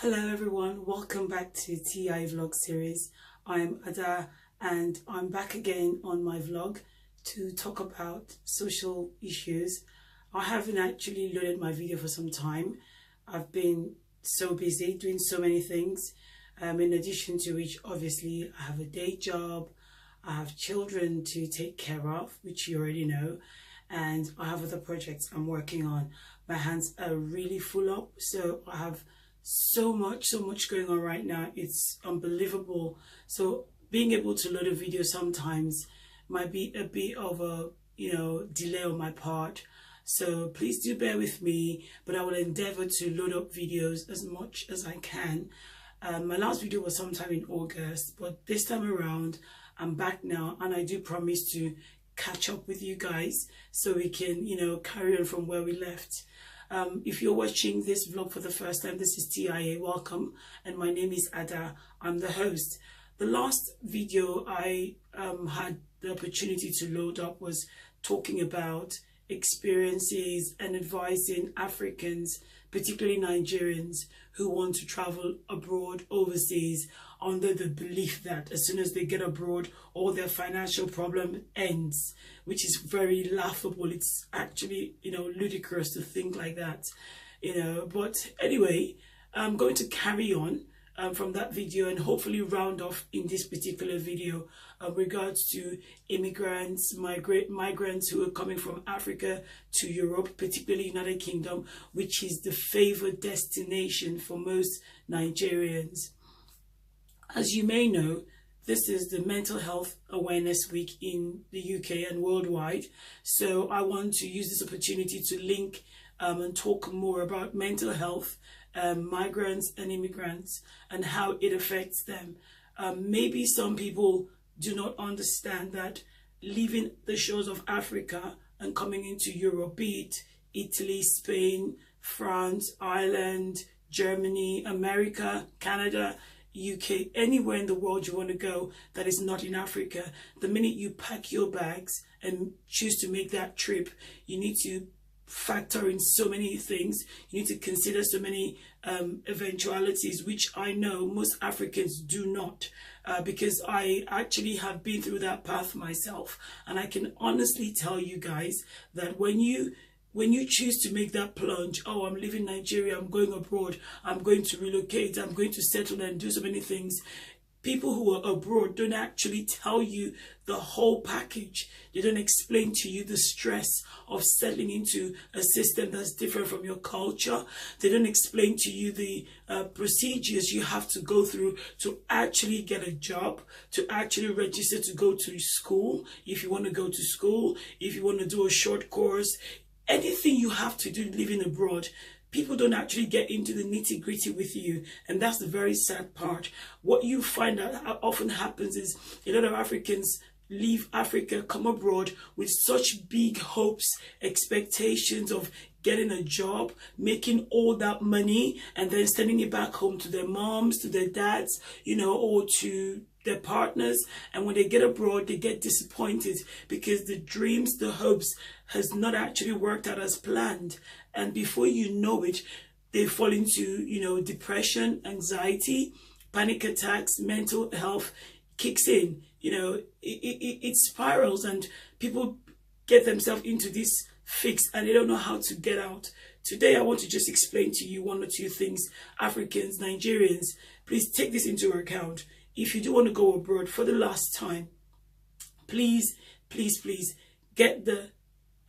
Hello everyone, welcome back to TI vlog series. I'm Ada and I'm back again on my vlog to talk about social issues. I haven't actually loaded my video for some time. I've been so busy doing so many things. In addition to which, obviously, I have a day job, I have children to take care of, which you already know, and I have other projects I'm working on. My hands are really full up, so I have so much going on right now. It's unbelievable. So being able to load a video sometimes might be a bit of a delay on my part, so please do bear with me, but I will endeavor to load up videos as much as I can. My last video was sometime in August, but this time around I'm back now, and I do promise to catch up with you guys so we can carry on from where we left. If you're watching this vlog for the first time, this is TIA, welcome, and my name is Ada. I'm the host. The last video I had the opportunity to load up was talking about experiences and advising Africans, particularly Nigerians, who want to travel abroad, overseas, under the belief that as soon as they get abroad, all their financial problem ends, which is very laughable. It's actually, ludicrous to think like that, But anyway, I'm going to carry on from that video and hopefully round off in this particular video regards to immigrants, migrants who are coming from Africa to Europe, particularly United Kingdom, which is the favored destination for most Nigerians. As you may know, this is the Mental Health Awareness Week in the UK and worldwide. So I want to use this opportunity to link and talk more about mental health, migrants and immigrants, and how it affects them. Maybe some people do not understand that leaving the shores of Africa and coming into Europe, be it Italy, Spain, France, Ireland, Germany, America, Canada, UK, anywhere in the world you want to go that is not in Africa, the minute you pack your bags and choose to make that trip, you need to factor in so many things. You need to consider so many eventualities, which I know most Africans do not, because I actually have been through that path myself, and I can honestly tell you guys that when you choose to make that plunge, oh, I'm leaving Nigeria, I'm going abroad, I'm going to relocate, I'm going to settle and do so many things, people who are abroad don't actually tell you the whole package. They don't explain to you the stress of settling into a system that's different from your culture. They don't explain to you the procedures you have to go through to actually get a job, to actually register to go to school, if you want to go to school, if you want to do a short course. Anything you have to do living abroad, people don't actually get into the nitty-gritty with you, and that's the very sad part. What you find out often happens is a lot of Africans leave Africa, come abroad with such big hopes, expectations of getting a job, making all that money, and then sending it back home to their moms, to their dads, or to their partners. And when they get abroad, they get disappointed because the dreams, the hopes has not actually worked out as planned. And before you know it, they fall into, depression, anxiety, panic attacks, mental health kicks in. It spirals, and people get themselves into this fix and they don't know how to get out. Today, I want to just explain to you one or two things. Africans, Nigerians, please take this into account. If you do want to go abroad for the last time, please get the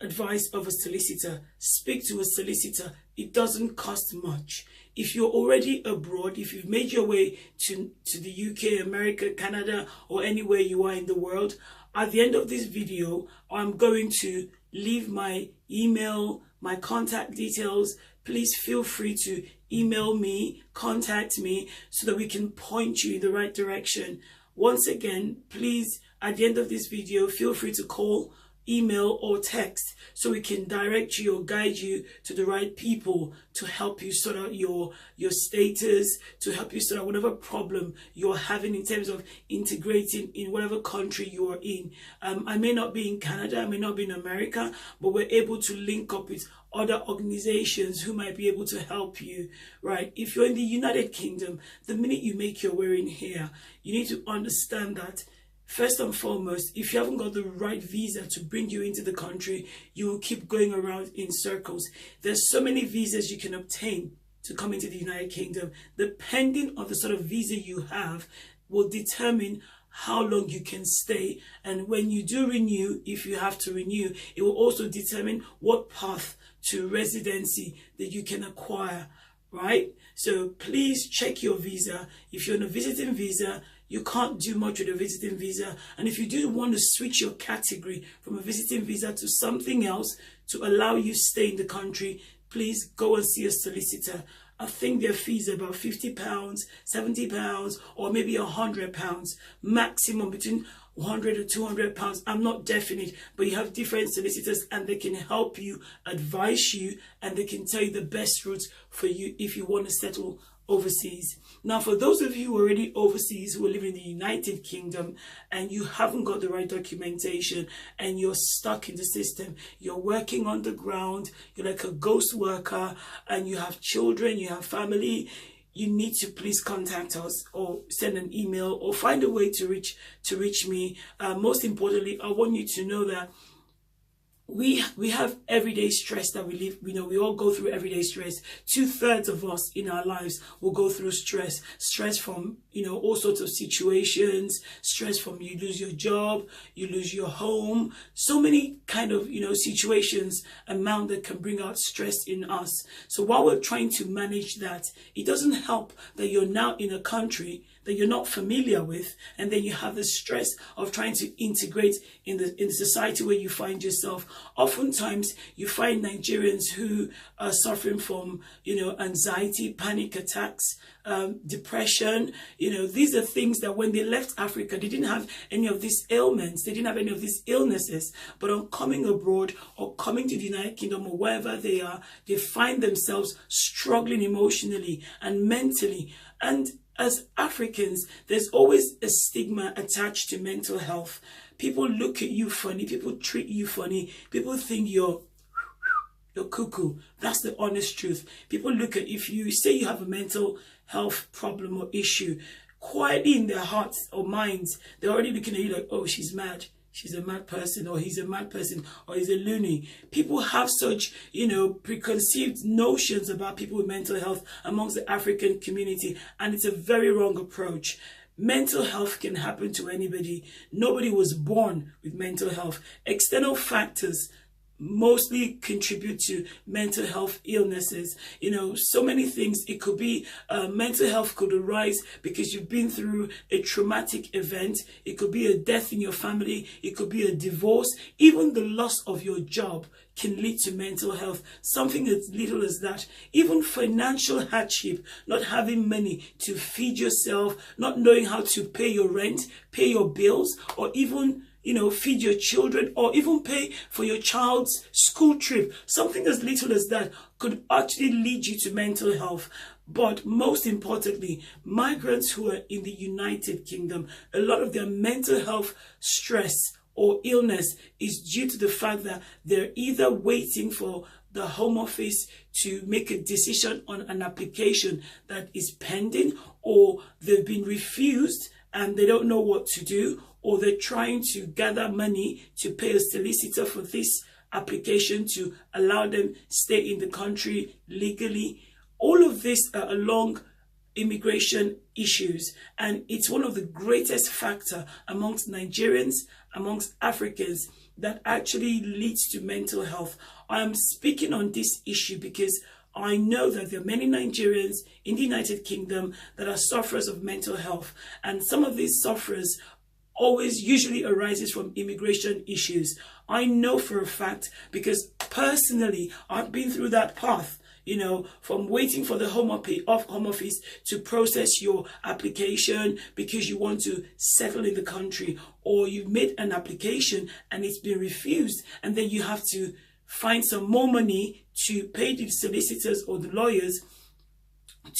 advice of a solicitor. Speak to a solicitor. It doesn't cost much. If you're already abroad, if you've made your way to the UK, America, Canada, or anywhere you are in the world, at the end of this video, I'm going to leave my email, my contact details. Please feel free to email me, contact me, so that we can point you in the right direction. Once again, please, at the end of this video, feel free to call, email or text, so we can direct you or guide you to the right people to help you sort out your status, to help you sort out whatever problem you're having in terms of integrating in whatever country you are in. I may not be in Canada, I may not be in America, but we're able to link up with other organizations who might be able to help you, right? If you're in the United Kingdom, the minute you make your way in here, you need to understand that first and foremost, if you haven't got the right visa to bring you into the country, you will keep going around in circles. There's so many visas you can obtain to come into the United Kingdom. Depending on the sort of visa you have will determine how long you can stay. And when you do renew, if you have to renew, it will also determine what path to residency that you can acquire, right? So please check your visa. If you're on a visiting visa, you can't do much with a visiting visa. And if you do want to switch your category from a visiting visa to something else to allow you stay in the country, please go and see a solicitor. I think their fees are about £50, £70, or maybe £100, maximum between £100 or £200. I'm not definite, but you have different solicitors and they can help you, advise you, and they can tell you the best routes for you if you want to settle overseas. Now, for those of you who are already overseas, who are living in the United Kingdom, and you haven't got the right documentation and you're stuck in the system, you're working on the ground, you're like a ghost worker, and you have children, you have family, you need to please contact us or send an email or find a way to reach me. Most importantly, I want you to know that we have everyday stress that we live. We all go through everyday stress. 2/3 of us in our lives will go through stress from all sorts of situations, stress from you lose your job, you lose your home, so many kind of situations amount that can bring out stress in us. So while we're trying to manage that, it doesn't help that you're now in a country that you're not familiar with, and then you have the stress of trying to integrate in the society where you find yourself. Oftentimes you find Nigerians who are suffering from anxiety, panic attacks, depression. These are things that when they left Africa, they didn't have any of these ailments, they didn't have any of these illnesses, but on coming abroad or coming to the United Kingdom or wherever they are, they find themselves struggling emotionally and mentally. And as Africans, there's always a stigma attached to mental health. People look at you funny, people treat you funny, people think you're cuckoo. That's the honest truth. People look at, if you say you have a mental health problem or issue, quietly in their hearts or minds, they're already looking at you like, oh, she's mad. She's a mad person, or he's a mad person, or he's a loony. People have such, preconceived notions about people with mental health amongst the African community, and it's a very wrong approach. Mental health can happen to anybody. Nobody was born with mental health. External factors mostly contribute to mental health illnesses. So many things. It could be mental health could arise because you've been through a traumatic event. It could be a death in your family. It could be a divorce. Even the loss of your job can lead to mental health. Something as little as that. Even financial hardship, not having money to feed yourself, not knowing how to pay your rent, pay your bills, or even feed your children, or even pay for your child's school trip. Something as little as that could actually lead you to mental health. But most importantly, migrants who are in the United Kingdom, a lot of their mental health stress or illness is due to the fact that they're either waiting for the Home Office to make a decision on an application that is pending, or they've been refused and they don't know what to do, or they're trying to gather money to pay a solicitor for this application to allow them stay in the country legally. All of this are along immigration issues, and it's one of the greatest factors amongst Nigerians, amongst Africans, that actually leads to mental health. I am speaking on this issue because I know that there are many Nigerians in the United Kingdom that are sufferers of mental health, and some of these sufferers usually arises from immigration issues. I know for a fact because personally I've been through that path. you know, from waiting for the home office to process your application because you want to settle in the country, or you've made an application and it's been refused, and then you have to find some more money to pay the solicitors or the lawyers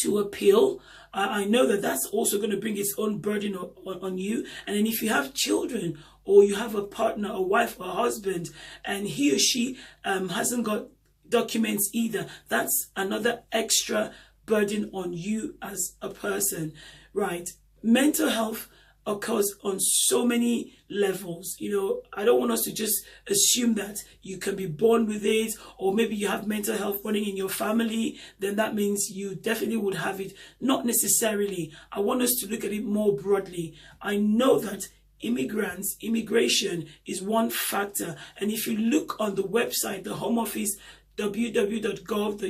to appeal. I know that that's also going to bring its own burden on you. And then if you have children, or you have a partner, a wife, or a husband, and he or she hasn't got documents either, that's another extra burden on you as a person, right? Mental health occurs on so many levels. You know, I don't want us to just assume that you can be born with it, or maybe you have mental health running in your family, then that means you definitely would have it. Not necessarily. I want us to look at it more broadly. I know that immigration is one factor, and if you look on the website, the Home Office www.gov.uk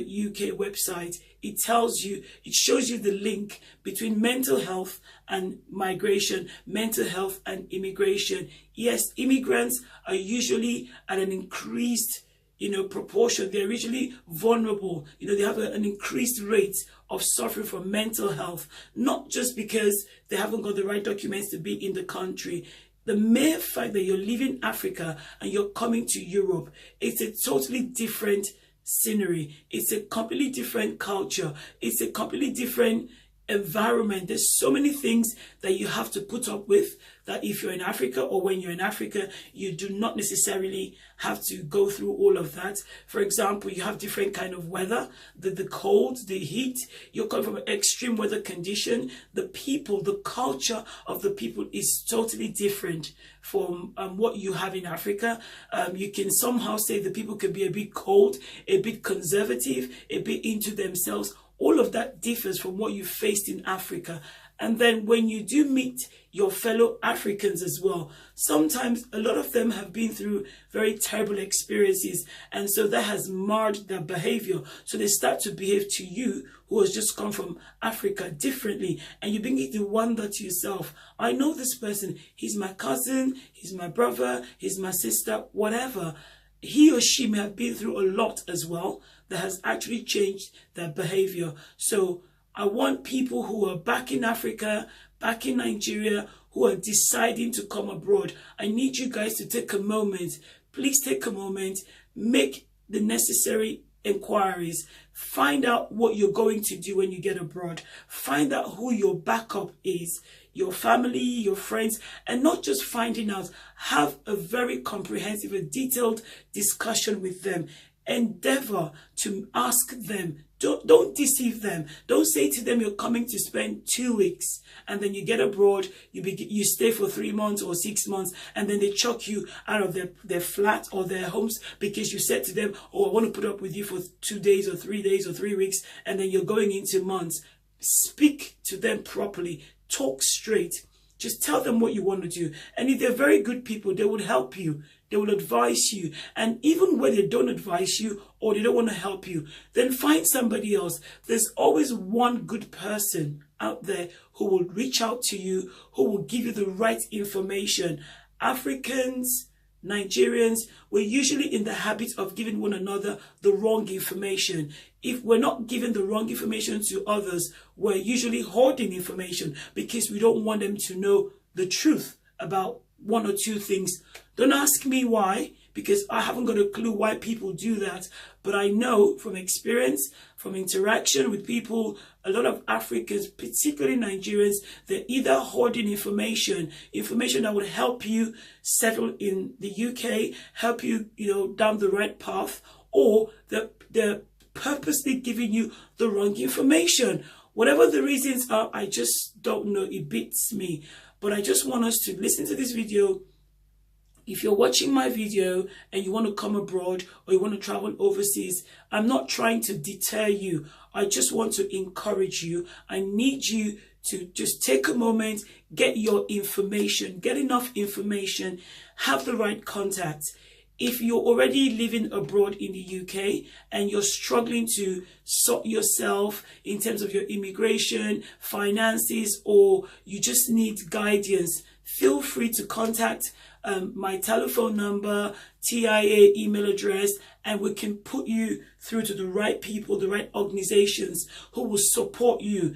website, it tells you, it shows you the link between mental health and migration, mental health and immigration. Yes, immigrants are usually at an increased, you know, proportion. They're usually vulnerable. You know, they have an increased rate of suffering from mental health, not just because they haven't got the right documents to be in the country. The mere fact that you're leaving Africa and you're coming to Europe, it's a totally different scenery. It's a completely different culture. It's a completely different environment. There's so many things that you have to put up with that if you're in Africa, or when you're in Africa, you do not necessarily have to go through all of that. For example, you have different kind of weather, the cold, the heat. You're coming from an extreme weather condition. The people, the culture of the people is totally different from what you have in Africa. You can somehow say the people can be a bit cold, a bit conservative, a bit into themselves. All of that differs from what you faced in Africa. And then when you do meet your fellow Africans as well, sometimes a lot of them have been through very terrible experiences, and so that has marred their behavior. So they start to behave to you, who has just come from Africa, differently, and you begin to wonder to yourself, I know this person, he's my cousin, he's my brother, he's my sister, whatever. He or she may have been through a lot as well that has actually changed their behavior. So I want people who are back in Africa, back in Nigeria, who are deciding to come abroad. I need you guys to take a moment. Please take a moment, make the necessary inquiries. Find out what you're going to do when you get abroad. Find out who your backup is, your family, your friends, and not just finding out. Have a very comprehensive and detailed discussion with them. Endeavor to ask them. Don't deceive them. Don't say to them you're coming to spend 2 weeks, and then you get abroad, you stay for 3 months or 6 months, and then they chuck you out of their flat or their homes because you said to them, oh, I want to put up with you for 2 days or 3 days or 3 weeks, and then you're going into months. Speak to them properly. Talk straight. Just tell them what you want to do. And if they're very good people, they will help you. They will advise you. And even when they don't advise you or they don't want to help you, then find somebody else. There's always one good person out there who will reach out to you, who will give you the right information. Africans, Nigerians, we're usually in the habit of giving one another the wrong information. If we're not giving the wrong information to others, we're usually hoarding information because we don't want them to know the truth about one or two things. Don't ask me why, because I haven't got a clue why people do that. But I know from experience, from interaction with people, a lot of Africans, particularly Nigerians, they're either hoarding information that would help you settle in the UK, help you, down the right path, or they're purposely giving you the wrong information. Whatever the reasons are, I just don't know. It beats me. But I just want us to listen to this video. If you're watching my video and you want to come abroad or you want to travel overseas, I'm not trying to deter you. I just want to encourage you. I need you to just take a moment, get your information, get enough information, have the right contacts. If you're already living abroad in the UK and you're struggling to sort yourself in terms of your immigration, finances, or you just need guidance, feel free to contact my telephone number, TIA email address, and we can put you through to the right people, the right organizations who will support you.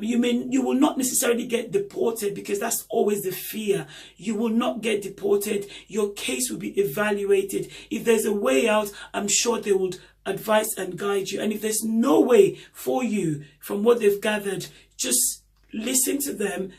You will not necessarily get deported, because that's always the fear. You will not get deported. Your case will be evaluated. If there's a way out, I'm sure they would advise and guide you. And if there's no way for you from what they've gathered, just listen to them.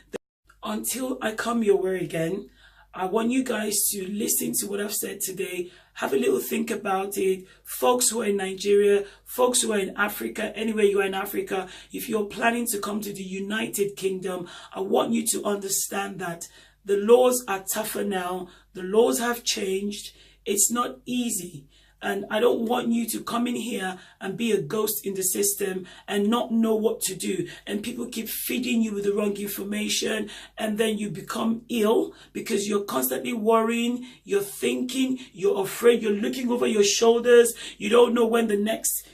Until I come your way again, I want you guys to listen to what I've said today. Have a little think about it. Folks who are in Nigeria, folks who are in Africa, anywhere you are in Africa, if you're planning to come to the United Kingdom, I want you to understand that the laws are tougher now. The laws have changed. It's not easy. And I don't want you to come in here and be a ghost in the system and not know what to do. And people keep feeding you with the wrong information, and then you become ill because you're constantly worrying, you're thinking, you're afraid, you're looking over your shoulders. You don't know when the next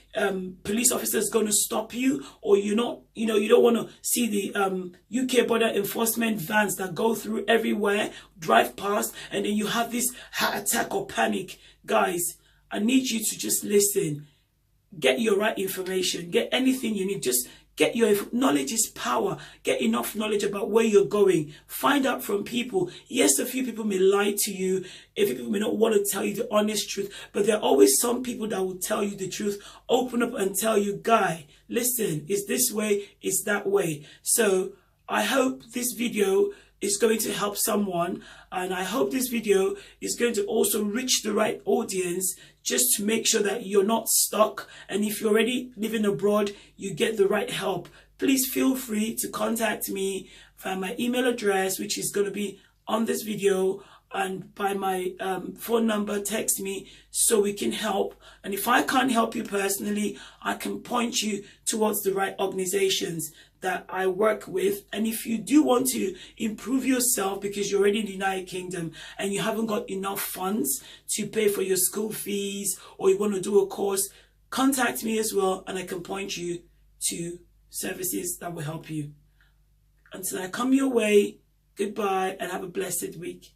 police officer is going to stop you, or you don't want to see the UK border enforcement vans that go through everywhere, drive past, and then you have this heart attack or panic. Guys, I need you to just listen. Get your right information. Get anything you need. Just get your knowledge is power. Get enough knowledge about where you're going. Find out from people. Yes, a few people may lie to you. A few people may not want to tell you the honest truth. But there are always some people that will tell you the truth. Open up and tell you, guy, listen, it's this way, it's that way. So I hope this video is going to help someone, and I hope this video is going to also reach the right audience, just to make sure that you're not stuck, and if you're already living abroad, you get the right help. Please feel free to contact me via my email address, which is going to be on this video, and by my phone number. Text me so we can help. And if I can't help you personally, I can point you towards the right organizations that I work with. And if you do want to improve yourself because you're already in the United Kingdom and you haven't got enough funds to pay for your school fees, or you want to do a course, contact me as well, and I can point you to services that will help you. Until I come your way, goodbye and have a blessed week.